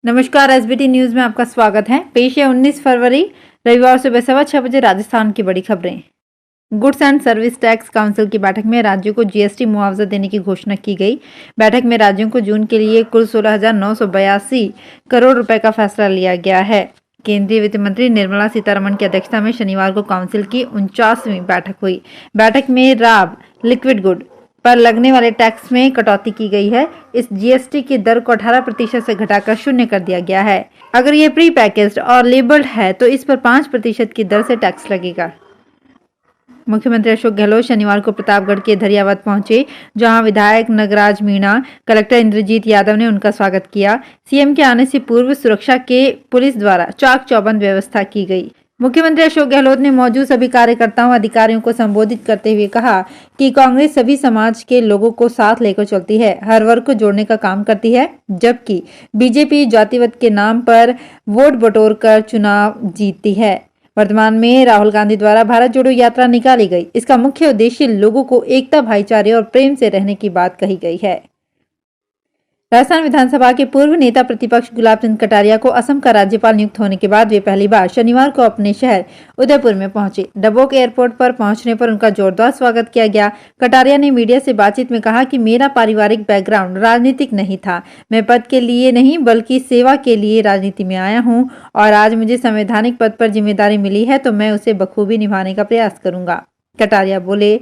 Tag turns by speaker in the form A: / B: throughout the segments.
A: नमस्कार, SBT news में आपका स्वागत है। पेश है 19 फरवरी रविवार सुबह 6:15 बजे राजस्थान की बड़ी खबरें। Goods and service tax council की बैठक में राज्यों को जीएसटी मुआवजा देने की घोषणा की गई। बैठक में राज्यों को जून के लिए कुल 16,982 करोड़ रुपए का फैसला लिया गया है। केंद्रीय वित्त मंत्री निर्मला सीतारमण की अध्यक्षता में शनिवार को काउंसिल की 49वीं बैठक हुई। बैठक में राब लिक्विड गुड पर लगने वाले टैक्स में कटौती की गई है। इस जीएसटी की दर को 18% से घटाकर 0 कर दिया गया है। अगर ये प्री पैकेज्ड और लेबल्ड है तो इस पर 5% की दर से टैक्स लगेगा। मुख्यमंत्री अशोक गहलोत शनिवार को प्रतापगढ़ के धरियावत पहुंचे, जहां विधायक नगराज मीणा, कलेक्टर इंद्रजीत यादव ने उनका स्वागत किया। सीएम के आने से पूर्व सुरक्षा के पुलिस द्वारा चाक चौबंद व्यवस्था की गई। मुख्यमंत्री अशोक गहलोत ने मौजूद सभी कार्यकर्ताओं अधिकारियों को संबोधित करते हुए कहा कि कांग्रेस सभी समाज के लोगों को साथ लेकर चलती है, हर वर्ग को जोड़ने का काम करती है, जबकि बीजेपी जातिवाद के नाम पर वोट बटोर कर चुनाव जीतती है। वर्तमान में राहुल गांधी द्वारा भारत जोड़ो यात्रा निकाली गई। इसका मुख्य उद्देश्य लोगों को एकता, भाईचारे और प्रेम से रहने की बात कही गई है। राजस्थान विधानसभा के पूर्व नेता प्रतिपक्ष गुलाब चंद कटारिया को असम का राज्यपाल नियुक्त होने के बाद वे पहली बार शनिवार को अपने शहर उदयपुर में पहुंचे। डबोक एयरपोर्ट पर पहुंचने पर उनका जोरदार स्वागत किया गया। कटारिया ने मीडिया से बातचीत में कहा कि मेरा पारिवारिक बैकग्राउंड राजनीतिक नहीं था। मैं पद के लिए नहीं बल्कि सेवा के लिए राजनीति में आया हूं और आज मुझे संवैधानिक पद पर जिम्मेदारी मिली है तो मैं उसे बखूबी निभाने का प्रयास करूंगा। कटारिया बोले,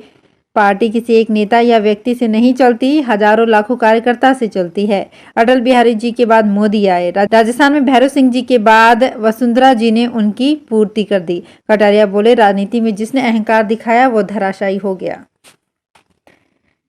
A: पार्टी किसी एक नेता या व्यक्ति से नहीं चलती, हजारों लाखों कार्यकर्ता से चलती है। अटल बिहारी जी के बाद मोदी आए, राजस्थान में भैरव सिंह जी के बाद वसुंधरा जी ने उनकी पूर्ति कर दी। कटारिया बोले, राजनीति में जिसने अहंकार दिखाया वो धराशायी हो गया।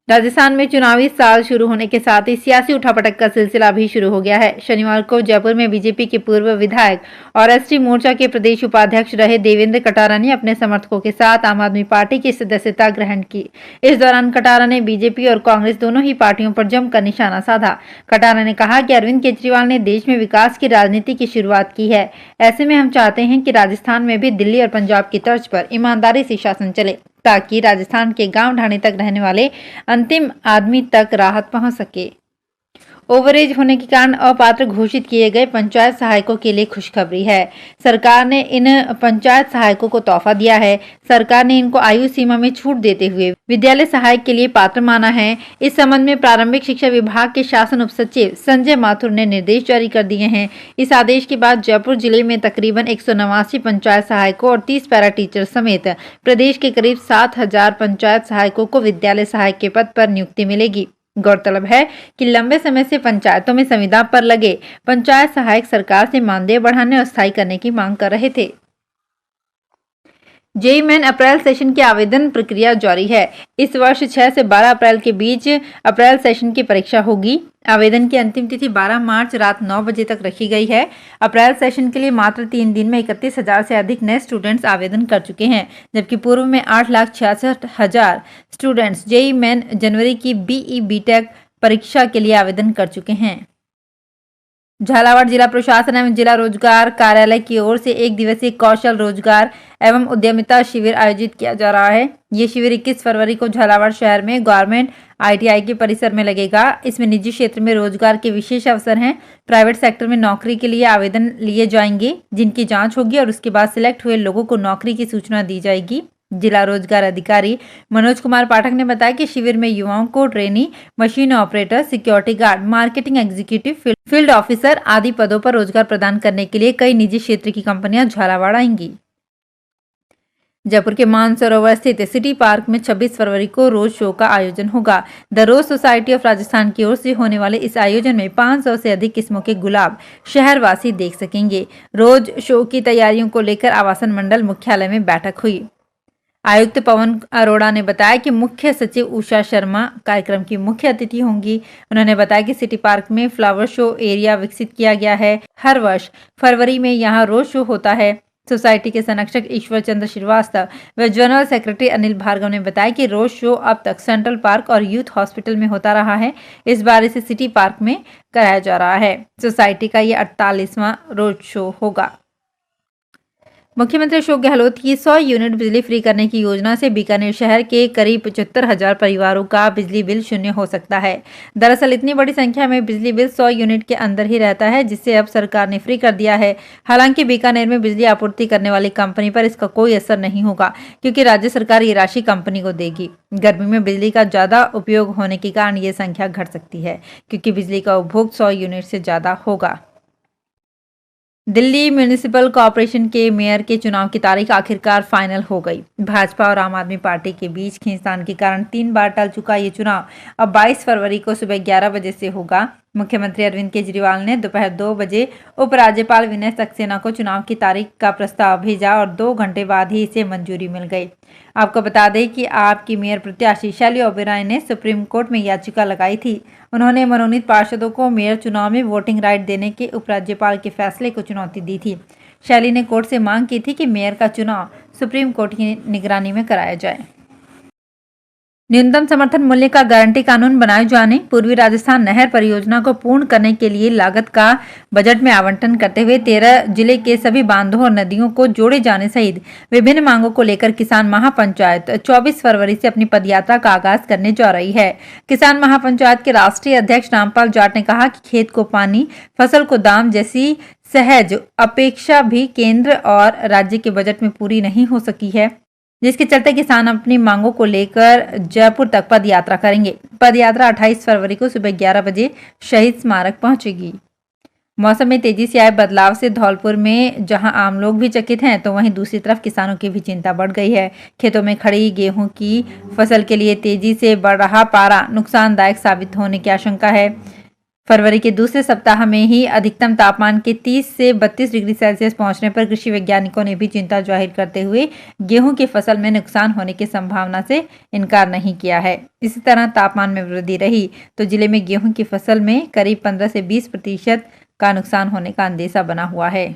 A: राजस्थान में चुनावी साल शुरू होने के साथ ही सियासी उठापटक का सिलसिला भी शुरू हो गया है। शनिवार को जयपुर में बीजेपी के पूर्व विधायक और एसटी मोर्चा के प्रदेश उपाध्यक्ष रहे देवेंद्र कटारा ने अपने समर्थकों के साथ आम आदमी पार्टी की सदस्यता ग्रहण की। इस दौरान कटारा ने बीजेपी और कांग्रेस दोनों ही पार्टियों पर जमकर निशाना साधा। कटारा ने कहा कि अरविंद केजरीवाल ने देश में विकास की राजनीति की शुरुआत की है। ऐसे में हम चाहते हैं कि राजस्थान में भी दिल्ली और पंजाब की तर्ज पर ईमानदारी से शासन चले, ताकि राजस्थान के गांव ढाणी तक रहने वाले अंतिम आदमी तक राहत पहुंच सके। ओवरेज होने के कारण अपात्र घोषित किए गए पंचायत सहायकों के लिए खुशखबरी है। सरकार ने इन पंचायत सहायकों को तोहफा दिया है। सरकार ने इनको आयु सीमा में छूट देते हुए विद्यालय सहायक के लिए पात्र माना है। इस संबंध में प्रारंभिक शिक्षा विभाग के शासन उप सचिव संजय माथुर ने निर्देश जारी कर दिए हैं। इस आदेश के बाद जयपुर जिले में तकरीबन 189 पंचायत सहायकों और 30 पैरा टीचर समेत प्रदेश के करीब 7,000 पंचायत सहायकों को विद्यालय सहायक के पद पर नियुक्ति मिलेगी। गौरतलब है कि लंबे समय से पंचायतों में संविदा पर लगे पंचायत सहायक सरकार से मानदेय बढ़ाने और स्थायी करने की मांग कर रहे थे। जेईई मेन अप्रैल सेशन की आवेदन प्रक्रिया जारी है। इस वर्ष 6 से 12 अप्रैल के बीच अप्रैल सेशन की परीक्षा होगी। आवेदन की अंतिम तिथि 12 मार्च रात 9 बजे तक रखी गई है। अप्रैल सेशन के लिए मात्र 3 दिन में 31,000 से अधिक नए स्टूडेंट्स आवेदन कर चुके हैं, जबकि पूर्व में 8,66,000 स्टूडेंट्स जेईई मेन जनवरी की बीई बीटेक परीक्षा के लिए आवेदन कर चुके हैं। झालावाड़ जिला प्रशासन एवं जिला रोजगार कार्यालय की ओर से 1 दिवसीय कौशल रोजगार एवं उद्यमिता शिविर आयोजित किया जा रहा है। ये शिविर 21 फरवरी को झालावाड़ शहर में गवर्नमेंट आईटीआई के परिसर में लगेगा। इसमें निजी क्षेत्र में रोजगार के विशेष अवसर हैं। प्राइवेट सेक्टर में नौकरी के लिए आवेदन लिए जाएंगे, जिनकी जांच होगी और उसके बाद सिलेक्ट हुए लोगों को नौकरी की सूचना दी जाएगी। जिला रोजगार अधिकारी मनोज कुमार पाठक ने बताया कि शिविर में युवाओं को trainee, machine operator, security guard, marketing executive, field officer आदि पदों पर रोजगार प्रदान करने के लिए कई निजी क्षेत्र की कंपनियां झालावाड़ आएंगी। जयपुर के मानसरोवर स्थित सिटी पार्क में 26 फरवरी को रोज शो का आयोजन होगा। The rose society of Rajasthan की ओर से होने वाले इस आयोजन में 500 से अधिक किस्मों के गुलाब शहरवासी देख सकेंगे। रोज शो की तैयारियों को लेकर आवासन मंडल मुख्यालय में बैठक हुई। आयुक्त पवन अरोड़ा ने बताया कि मुख्य सचिव उषा शर्मा कार्यक्रम की मुख्य अतिथि होंगी। उन्होंने बताया कि सिटी पार्क में फ्लावर शो एरिया विकसित किया गया है। हर वर्ष फरवरी में यहाँ रोज शो होता है। सोसाइटी के संरक्षक ईश्वर चंद्र श्रीवास्तव व जनरल सेक्रेटरी अनिल भार्गव ने बताया कि रोज शो अब तक सेंट्रल पार्क और यूथ हॉस्पिटल में होता रहा है। इस बार इसे सिटी पार्क में कराया जा रहा है। सोसाइटी का ये 48वां रोज शो होगा। मुख्यमंत्री अशोक गहलोत की 100 यूनिट बिजली फ्री करने की योजना से बीकानेर शहर के करीब 75,000 परिवारों का बिजली बिल शून्य हो सकता है। दरअसल इतनी बड़ी संख्या में बिजली बिल 100 यूनिट के अंदर ही रहता है, जिसे अब सरकार ने फ्री कर दिया है। हालांकि बीकानेर में बिजली आपूर्ति करने वाली कंपनी पर इसका कोई असर नहीं होगा, क्योंकि राज्य सरकार ये राशि कंपनी को देगी। गर्मी में बिजली का ज्यादा उपयोग होने के कारण ये संख्या घट सकती है, क्योंकि बिजली का उपभोग 100 यूनिट से ज्यादा होगा। दिल्ली म्यूनिसिपल कॉरपोरेशन के मेयर के चुनाव की तारीख आखिरकार फाइनल हो गई। भाजपा और आम आदमी पार्टी के बीच खींचतान के कारण 3 बार टल चुका ये चुनाव अब 22 फरवरी को सुबह 11 बजे से होगा। मुख्यमंत्री अरविंद केजरीवाल ने दोपहर 2 बजे उपराज्यपाल विनय सक्सेना को चुनाव की तारीख का प्रस्ताव भेजा और 2 घंटे बाद ही इसे मंजूरी मिल गई। आपको बता दें कि आपकी मेयर प्रत्याशी शैली ओबेरॉय ने सुप्रीम कोर्ट में याचिका लगाई थी। उन्होंने मनोनीत पार्षदों को मेयर चुनाव में वोटिंग राइट देने के उपराज्यपाल के फैसले को चुनौती दी थी। शैली ने कोर्ट से मांग की थी कि मेयर का चुनाव सुप्रीम कोर्ट की निगरानी में कराया जाए। न्यूनतम समर्थन मूल्य का गारंटी कानून बनाए जाने, पूर्वी राजस्थान नहर परियोजना को पूर्ण करने के लिए लागत का बजट में आवंटन करते हुए 13 जिले के सभी बांधों और नदियों को जोड़े जाने सहित विभिन्न मांगों को लेकर किसान महापंचायत 24 फरवरी से अपनी पदयात्रा का आगाज करने जा रही है। किसान महापंचायत के राष्ट्रीय अध्यक्ष रामपाल जाट ने कहा कि खेत को पानी, फसल को दाम जैसी सहज अपेक्षा भी केंद्र और राज्य के बजट में पूरी नहीं हो सकी है, जिसके चलते किसान अपनी मांगों को लेकर जयपुर तक पदयात्रा करेंगे। पदयात्रा 28 फरवरी को सुबह 11 बजे शहीद स्मारक पहुंचेगी। मौसम में तेजी से आए बदलाव से धौलपुर में जहां आम लोग भी चकित हैं, तो वहीं दूसरी तरफ किसानों की भी चिंता बढ़ गई है। खेतों में खड़ी गेहूं की फसल के लिए तेजी से बढ़ रहा पारा नुकसानदायक साबित होने की आशंका है। फरवरी के दूसरे सप्ताह में ही अधिकतम तापमान के 30 से 32 डिग्री सेल्सियस पहुंचने पर कृषि वैज्ञानिकों ने भी चिंता जाहिर करते हुए गेहूं की फसल में नुकसान होने की संभावना से इनकार नहीं किया है। इसी तरह तापमान में वृद्धि रही तो जिले में गेहूं की फसल में करीब 15 से 20% का नुकसान होने का अंदेशा बना हुआ है।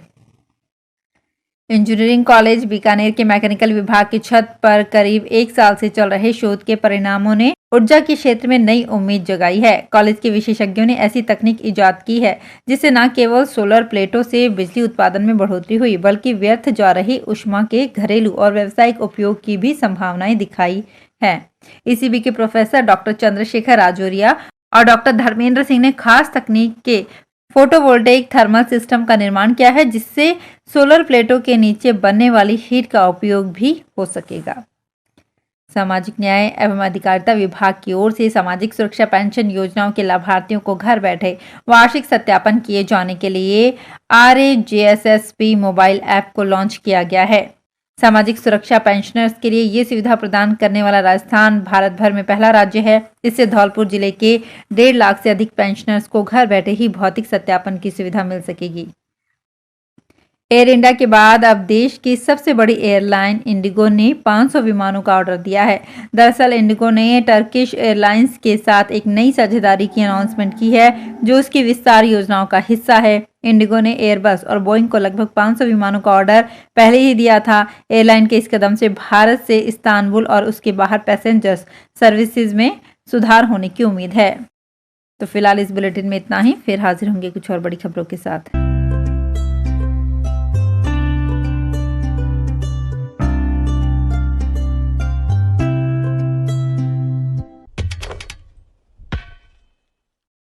A: इंजीनियरिंग कॉलेज बीकानेर के मैकेनिकल विभाग की छत पर करीब 1 साल से चल रहे शोध के परिणामों ने ऊर्जा के क्षेत्र में नई उम्मीद जगाई है। कॉलेज के विशेषज्ञों ने ऐसी तकनीक इजाद की है जिससे न केवल सोलर प्लेटों से बिजली उत्पादन में बढ़ोतरी हुई, बल्कि व्यर्थ जा रही ऊष्मा के घरेलू और व्यावसायिक उपयोग की भी संभावनाएं दिखाई है। ईसीबी के प्रोफेसर डॉक्टर चंद्रशेखर राजौरिया और डॉक्टर धर्मेंद्र सिंह ने खास तकनीक के फोटोवोल्टेइक थर्मल सिस्टम का निर्माण किया है, जिससे सोलर प्लेटों के नीचे बनने वाली हीट का उपयोग भी हो सकेगा। सामाजिक न्याय एवं अधिकारिता विभाग की ओर से सामाजिक सुरक्षा पेंशन योजनाओं के लाभार्थियों को घर बैठे वार्षिक सत्यापन किए जाने के लिए RAJSSP मोबाइल ऐप को लॉन्च किया गया है। सामाजिक सुरक्षा पेंशनर्स के लिए ये सुविधा प्रदान करने वाला राजस्थान भारत भर में पहला राज्य है। इससे धौलपुर जिले के 1.5 लाख से अधिक पेंशनर्स को घर बैठे ही भौतिक सत्यापन की सुविधा मिल सकेगी। एयर इंडिया के बाद अब देश की सबसे बड़ी एयरलाइन इंडिगो ने 500 विमानों का ऑर्डर दिया है। दरअसल इंडिगो ने टर्किश एयरलाइंस के साथ एक नई साझेदारी की अनाउंसमेंट की है, जो उसकी विस्तार योजनाओं का हिस्सा है। इंडिगो ने एयरबस और बोइंग को लगभग 500 विमानों का ऑर्डर पहले ही दिया था। एयरलाइन के इस कदम से भारत से इस्तांबुल और उसके बाहर पैसेंजर्स सर्विसेज में सुधार होने की उम्मीद है। तो फिलहाल इस बुलेटिन में इतना ही, फिर हाजिर होंगे कुछ और बड़ी खबरों के साथ।